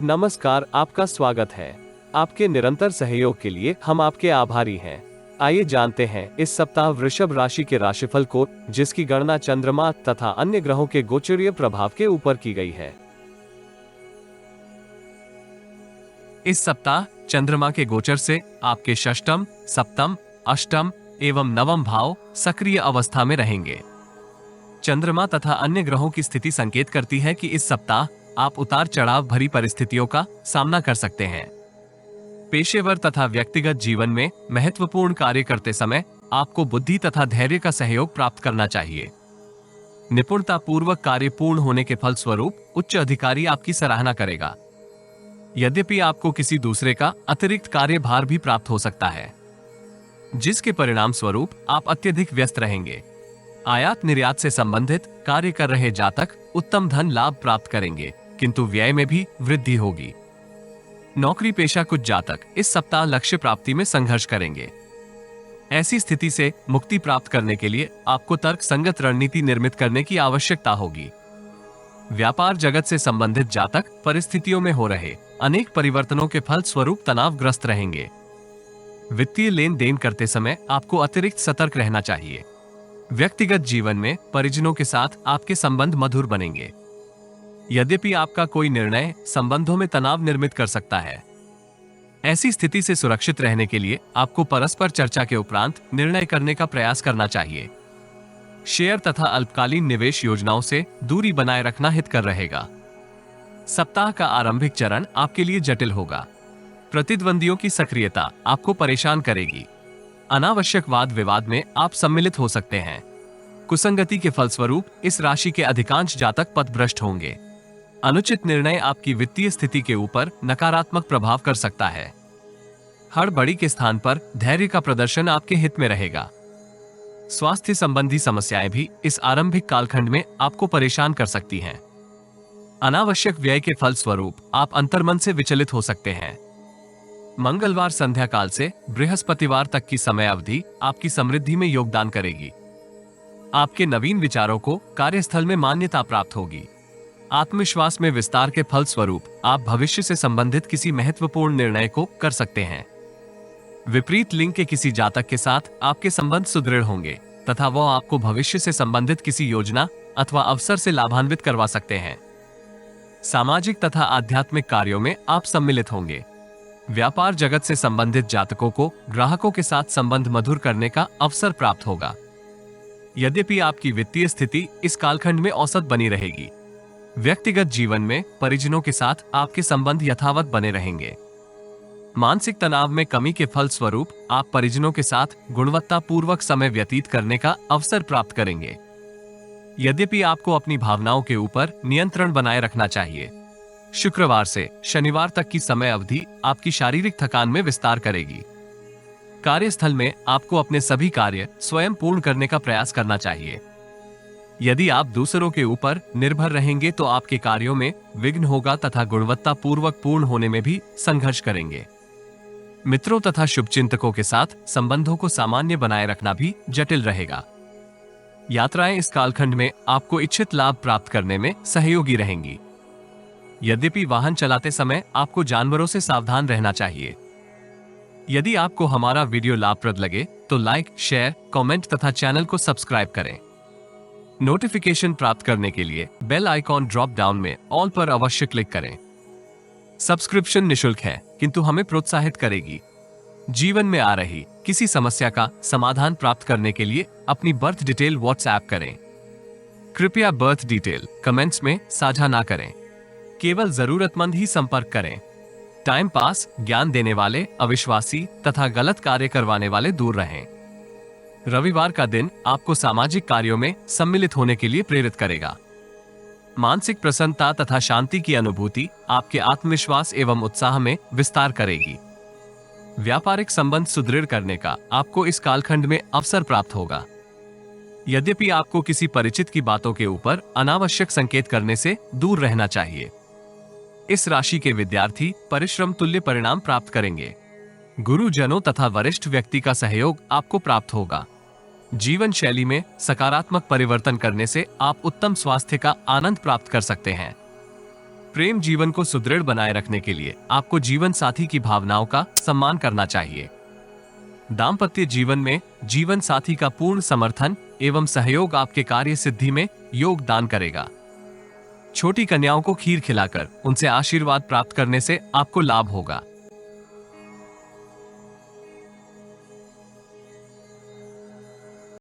नमस्कार, आपका स्वागत है। आपके निरंतर सहयोग के लिए हम आपके आभारी हैं। आइए जानते हैं इस सप्ताह वृषभ राशि के राशिफल को, जिसकी गणना चंद्रमा तथा अन्य ग्रहों के गोचरीय प्रभाव के ऊपर की गई है। इस सप्ताह चंद्रमा के गोचर से आपके षष्टम, सप्तम, अष्टम एवं नवम भाव सक्रिय अवस्था में रहेंगे। चंद्रमा तथा अन्य ग्रहों की स्थिति संकेत करती है कि इस सप्ताह आप उतार चढ़ाव भरी परिस्थितियों का सामना कर सकते हैं। पेशेवर तथा व्यक्तिगत जीवन में महत्वपूर्ण कार्य करते समय आपको बुद्धि तथा धैर्य का सहयोग प्राप्त करना चाहिए। निपुणतापूर्वक कार्य पूर्ण होने के फलस्वरूप उच्च अधिकारी आपकी सराहना करेगा। यद्यपि आपको किसी दूसरे का अतिरिक्त कार्यभार भी प्राप्त हो सकता है, जिसके परिणाम स्वरूप आप अत्यधिक व्यस्त रहेंगे। आयात निर्यात से संबंधित कार्य कर रहे जातक उत्तम धन लाभ प्राप्त करेंगे, किंतु व्यय में भी वृद्धि होगी। नौकरी पेशा कुछ जातक इस सप्ताह लक्ष्य प्राप्ति में संघर्ष करेंगे। ऐसी स्थिति से मुक्ति प्राप्त करने के लिए आपको तर्क संगत रणनीति निर्मित करने की आवश्यकता होगी। व्यापार जगत से संबंधित जातक परिस्थितियों में हो रहे अनेक परिवर्तनों के फल स्वरूप तनावग्रस्त रहेंगे। वित्तीय लेन देन करते समय आपको अतिरिक्त सतर्क रहना चाहिए। व्यक्तिगत जीवन में परिजनों के साथ आपके संबंध मधुर बनेंगे। यद्यपि आपका कोई निर्णय संबंधों में तनाव निर्मित कर सकता है। ऐसी स्थिति से सुरक्षित रहने के लिए आपको परस्पर चर्चा के उपरांत निर्णय करने का प्रयास करना चाहिए। शेयर तथा अल्पकालीन निवेश योजनाओं से दूरी बनाए रखना हितकर रहेगा। सप्ताह का आरंभिक चरण आपके लिए जटिल होगा। प्रतिद्वंदियों की सक्रियता आपको परेशान करेगी। अनावश्यक वाद विवाद में आप सम्मिलित हो सकते हैं। कुसंगति के फलस्वरूप इस राशि के अधिकांश जातक पथभ्रष्ट होंगे। अनुचित निर्णय आपकी वित्तीय स्थिति के ऊपर नकारात्मक प्रभाव कर सकता है। हड़बड़ी के स्थान पर धैर्य का प्रदर्शन आपके हित में रहेगा। स्वास्थ्य संबंधी समस्याएं भी इस आरंभिक कालखंड में आपको परेशान कर सकती हैं। अनावश्यक व्यय के फलस्वरूप आप अंतर्मन से विचलित हो सकते हैं। मंगलवार संध्या काल से बृहस्पतिवार तक की समय अवधि आपकी समृद्धि में योगदान करेगी। आपके नवीन विचारों को कार्यस्थल में मान्यता प्राप्त होगी। आत्मविश्वास में विस्तार के फलस्वरूप आप भविष्य से संबंधित किसी महत्वपूर्ण निर्णय को कर सकते हैं। विपरीत लिंग के किसी जातक के साथ आपके संबंध सुदृढ़ होंगे तथा वह आपको भविष्य से संबंधित किसी योजना अथवा अवसर से लाभान्वित करवा सकते हैं। सामाजिक तथा आध्यात्मिक कार्यों में आप सम्मिलित होंगे। व्यापार जगत से संबंधित जातकों को ग्राहकों के साथ संबंध मधुर करने का अवसर प्राप्त होगा। यद्यपि आपकी वित्तीय स्थिति इस कालखंड में औसत बनी रहेगी, व्यक्तिगत जीवन में परिजनों के साथ आपके संबंध यथावत बने रहेंगे। मानसिक तनाव में कमी के फलस्वरूप आप परिजनों के साथ गुणवत्तापूर्वक समय व्यतीत करने का अवसर प्राप्त करेंगे। यद्यपि आपको अपनी भावनाओं के ऊपर नियंत्रण बनाए रखना चाहिए। शुक्रवार से शनिवार तक की समय अवधि आपकी शारीरिक थकान में विस्तार करेगी। कार्यस्थल में आपको अपने सभी कार्य स्वयं पूर्ण करने का प्रयास करना चाहिए। यदि आप दूसरों के ऊपर निर्भर रहेंगे तो आपके कार्यों में विघ्न होगा तथा गुणवत्तापूर्वक पूर्ण होने में भी संघर्ष करेंगे। मित्रों तथा शुभचिंतकों के साथ संबंधों को सामान्य बनाए रखना भी जटिल रहेगा। यात्राएं इस कालखंड में आपको इच्छित लाभ प्राप्त करने में सहयोगी रहेंगी। यद्यपि वाहन चलाते समय आपको जानवरों से सावधान रहना चाहिए। यदि आपको हमारा वीडियो लाभप्रद लगे तो लाइक, शेयर, कमेंट तथा चैनल को सब्सक्राइब करें। नोटिफिकेशन प्राप्त करने के लिए बेल आइकॉन ड्रॉप डाउन में ऑल पर अवश्य क्लिक करें। सब्सक्रिप्शन निशुल्क है, किंतु हमें प्रोत्साहित करेगी। जीवन में आ रही किसी समस्या का समाधान प्राप्त करने के लिए अपनी बर्थ डिटेल व्हाट्सएप करें। कृपया बर्थ डिटेल कमेंट्स में साझा ना करें। केवल जरूरतमंद ही संपर्क करें। टाइम पास, ज्ञान देने वाले, अविश्वासी तथा गलत कार्य करवाने वाले दूर रहें। रविवार का दिन आपको सामाजिक कार्यों में सम्मिलित होने के लिए प्रेरित करेगा। मानसिक प्रसन्नता तथा शांति की अनुभूति आपके आत्मविश्वास एवं उत्साह में विस्तार करेगी। व्यापारिक संबंध सुदृढ़ करने का आपको इस कालखंड में अवसर प्राप्त होगा। यद्यपि आपको किसी परिचित की बातों के ऊपर अनावश्यक संकेत करने से दूर रहना चाहिए। इस राशि के विद्यार्थी परिश्रम तुल्य परिणाम प्राप्त करेंगे। गुरुजनों तथा वरिष्ठ व्यक्ति का सहयोग आपको प्राप्त होगा। जीवन शैली में सकारात्मक परिवर्तन करने से आप उत्तम स्वास्थ्य का आनंद प्राप्त कर सकते हैं। प्रेम जीवन को सुदृढ़ बनाए रखने के लिए आपको जीवन साथी की भावनाओं का सम्मान करना चाहिए। दाम्पत्य जीवन में जीवन साथी का पूर्ण समर्थन एवं सहयोग आपके कार्य सिद्धि में योगदान करेगा। छोटी कन्याओं को खीर खिलाकर उनसे आशीर्वाद प्राप्त करने से आपको लाभ होगा।